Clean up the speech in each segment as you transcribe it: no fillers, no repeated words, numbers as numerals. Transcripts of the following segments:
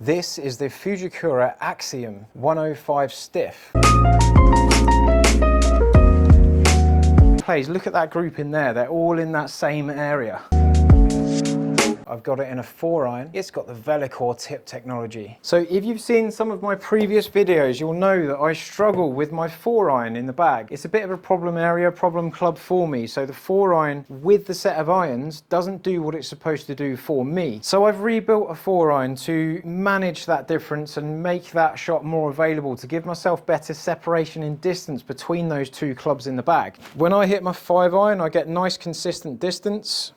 This is the Fujikura AXIOM 105 stiff. Please look at that group in there, they're all in that same area. I've got it in a 4-iron. It's got the Velocore tip technology. So if you've seen some of my previous videos, you'll know that I struggle with my 4-iron in the bag. It's a bit of a problem area, problem club for me. So the 4-iron with the set of irons doesn't do what it's supposed to do for me. So I've rebuilt a 4-iron to manage that difference and make that shot more available, to give myself better separation in distance between those two clubs in the bag. When I hit my 5-iron, I get nice consistent distance.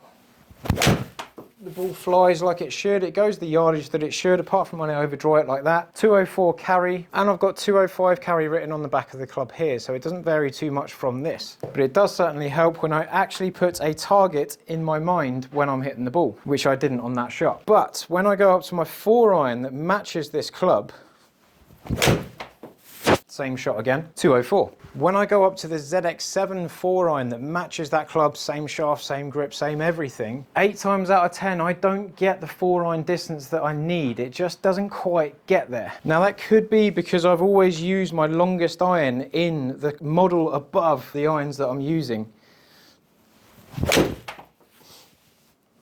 The ball flies like it should, it goes the yardage that it should, apart from when I overdraw it like that. 204 carry, and I've got 205 carry written on the back of the club here, so it doesn't vary too much from this. But it does certainly help when I actually put a target in my mind when I'm hitting the ball, which I didn't on that shot. But when I go up to my 4-iron that matches this club, same shot again, 204. When I go up to the ZX7 4-iron that matches that club, same shaft, same grip, same everything, 8 times out of 10 I don't get the 4-iron distance that I need. It just doesn't quite get there. Now that could be because I've always used my longest iron in the model above the irons that I'm using.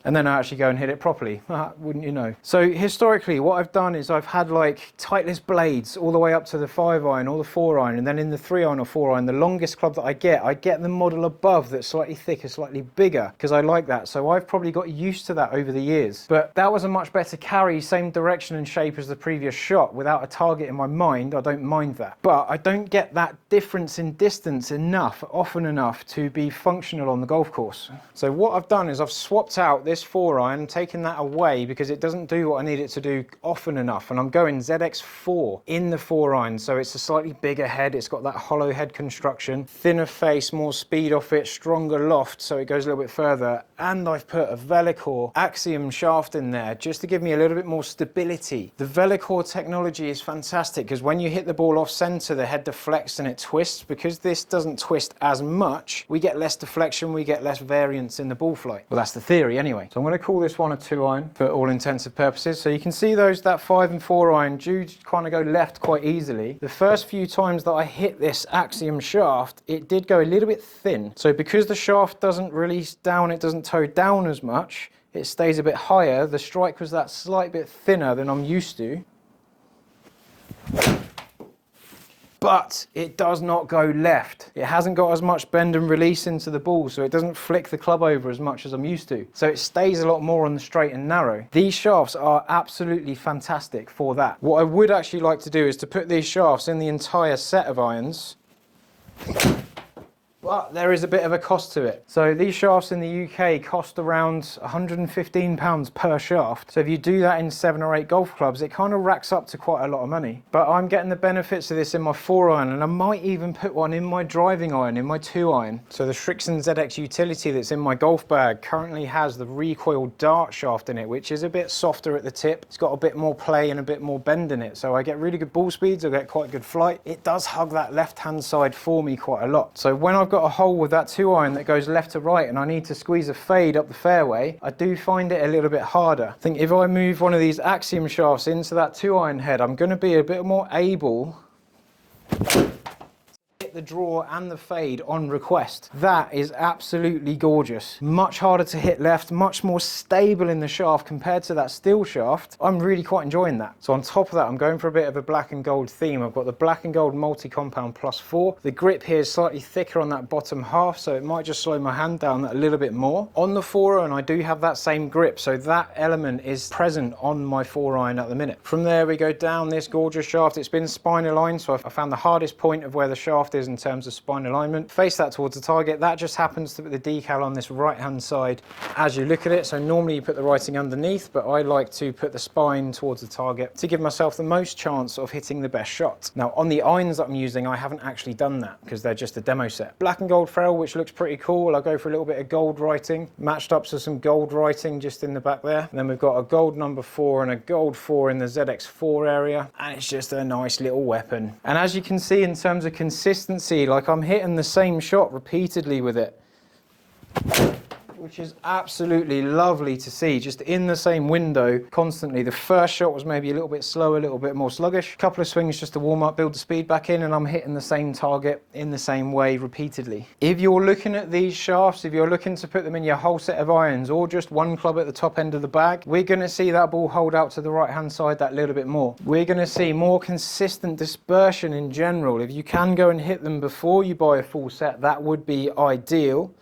And then I actually go and hit it properly, wouldn't you know. So historically what I've done is I've had like Titleist blades all the way up to the 5-iron or the 4-iron, and then in the 3-iron or 4-iron, the longest club that I get the model above that's slightly thicker, slightly bigger, because I like that. So I've probably got used to that over the years. But that was a much better carry, same direction and shape as the previous shot. Without a target in my mind, I don't mind that. But I don't get that difference in distance often enough to be functional on the golf course. So what I've done is I've swapped out this 4-iron, taking that away because it doesn't do what I need it to do often enough, and I'm going ZX4 in the 4-iron, so it's a slightly bigger head, it's got that hollow head construction, thinner face, more speed off it, stronger loft so it goes a little bit further, and I've put a Velocore AXIOM shaft in there just to give me a little bit more stability. The Velocore technology is fantastic because when you hit the ball off center, the head deflects and it twists. Because this doesn't twist as much, we get less deflection, we get less variance in the ball flight. Well, that's the theory anyway. So I'm going to call this one a 2-iron for all intents and purposes. So you can see that 5 and 4-iron do kind of go left quite easily. The first few times that I hit this AXIOM shaft, it did go a little bit thin. So because the shaft doesn't release down, it doesn't toe down as much, it stays a bit higher. The strike was that slight bit thinner than I'm used to. But it does not go left. It hasn't got as much bend and release into the ball, so it doesn't flick the club over as much as I'm used to. So it stays a lot more on the straight and narrow. These shafts are absolutely fantastic for that. What I would actually like to do is to put these shafts in the entire set of irons. But there is a bit of a cost to it. So these shafts in the UK cost around £115 per shaft. So if you do that in 7 or 8 golf clubs, it kind of racks up to quite a lot of money. But I'm getting the benefits of this in my 4-iron, and I might even put one in my driving iron, in my 2-iron. So the Srixon ZX utility that's in my golf bag currently has the recoil dart shaft in it, which is a bit softer at the tip. It's got a bit more play and a bit more bend in it. So I get really good ball speeds, I get quite good flight. It does hug that left-hand side for me quite a lot. So when I've got a hole with that 2-iron that goes left to right and I need to squeeze a fade up the fairway, I do find it a little bit harder. I think if I move one of these AXIOM shafts into that 2-iron head, I'm going to be a bit more able to hit the draw and the fade on request. That is absolutely gorgeous. Much harder to hit left, much more stable in the shaft compared to that steel shaft. I'm really quite enjoying that. So on top of that, I'm going for a bit of a black and gold theme. I've got the black and gold multi-compound +4. The grip here is slightly thicker on that bottom half, so it might just slow my hand down a little bit more. On the 4-iron, I do have that same grip, so that element is present on my 4-iron at the minute. From there, we go down this gorgeous shaft. It's been spine aligned, so I found the hardest point of where the shaft is in terms of spine alignment. Face that towards the target. That just happens to put the decal on this right hand side as you look at it. So normally you put the writing underneath, but I like to put the spine towards the target to give myself the most chance of hitting the best shot. Now on the irons that I'm using, I haven't actually done that because they're just a demo set. Black and gold ferrule, which looks pretty cool. I'll go for a little bit of gold writing, matched up to some gold writing just in the back there. And then we've got a gold number 4 and a gold 4 in the ZX4 area, and it's just a nice little weapon. And as you can see, in terms of consistency, like I'm hitting the same shot repeatedly with it. which is absolutely lovely to see, just in the same window constantly. The first shot was maybe a little bit slower, a little bit more sluggish. A couple of swings just to warm up, build the speed back in, and I'm hitting the same target in the same way repeatedly. If you're looking at these shafts, if you're looking to put them in your whole set of irons or just one club at the top end of the bag, we're going to see that ball hold out to the right hand side that little bit more. We're going to see more consistent dispersion in general. If you can go and hit them before you buy a full set, that would be ideal.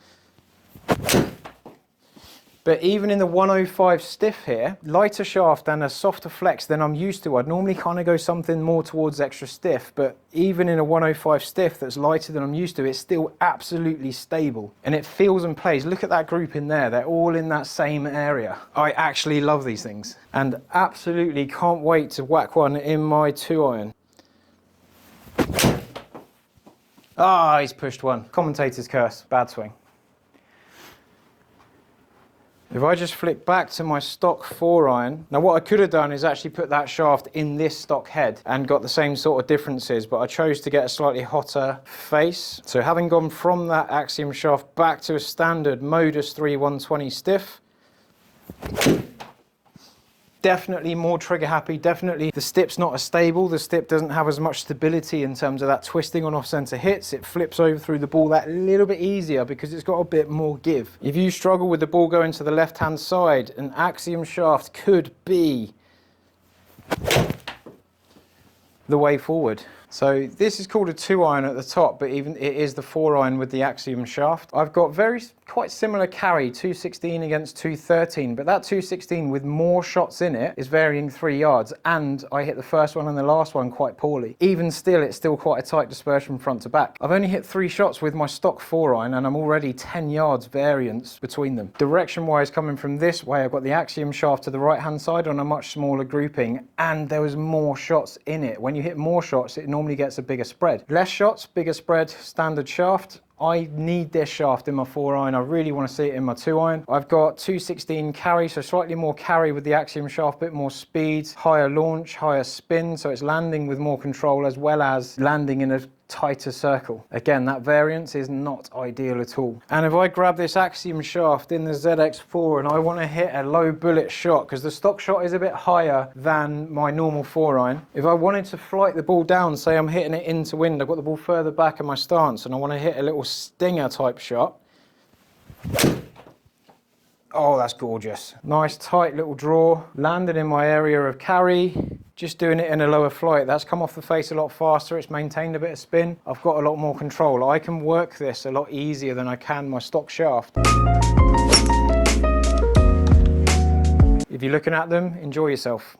But even in the 105 stiff here, lighter shaft and a softer flex than I'm used to. I'd normally kind of go something more towards extra stiff, but even in a 105 stiff that's lighter than I'm used to, it's still absolutely stable. And it feels and plays. Look at that group in there. They're all in that same area. I actually love these things and absolutely can't wait to whack one in my 2-iron. Ah, he's pushed one. Commentator's curse, bad swing. If I just flick back to my stock 4-iron, now what I could have done is actually put that shaft in this stock head and got the same sort of differences, but I chose to get a slightly hotter face. So having gone from that Axiom shaft back to a standard Modus 3 120 stiff, definitely more trigger happy, definitely the stip's not as stable, the stip doesn't have as much stability in terms of that twisting on off-center hits. It flips over through the ball that little bit easier because it's got a bit more give. If you struggle with the ball going to the left-hand side, an Axiom shaft could be the way forward. So this is called a 2-iron at the top, but even it is the 4-iron with the Axiom shaft. I've got quite similar carry, 216 against 213, but that 216 with more shots in it is varying 3 yards, and I hit the first one and the last one quite poorly. Even still, it's still quite a tight dispersion front to back. I've only hit 3 shots with my stock 4-iron, and I'm already 10 yards variance between them. Direction-wise, coming from this way, I've got the Axiom shaft to the right-hand side on a much smaller grouping, and there was more shots in it. When you hit more shots, it normally gets a bigger spread. Less shots, bigger spread, standard shaft. I need this shaft in my 4-iron. I really want to see it in my 2-iron. I've got 216 carry, so slightly more carry with the Axiom shaft, bit more speed, higher launch, higher spin, so it's landing with more control as well as landing in a tighter circle. Again, that variance is not ideal at all. And if I grab this Axiom shaft in the ZX4 and I want to hit a low bullet shot, because the stock shot is a bit higher than my normal 4-iron, if I wanted to flight the ball down, say I'm hitting it into wind, I've got the ball further back in my stance and I want to hit a little stinger type shot. Oh, that's gorgeous. Nice tight little draw, landed in my area of carry, just doing it in a lower flight. That's come off the face a lot faster, it's maintained a bit of spin. I've got a lot more control. I can work this a lot easier than I can my stock shaft. If you're looking at them, enjoy yourself.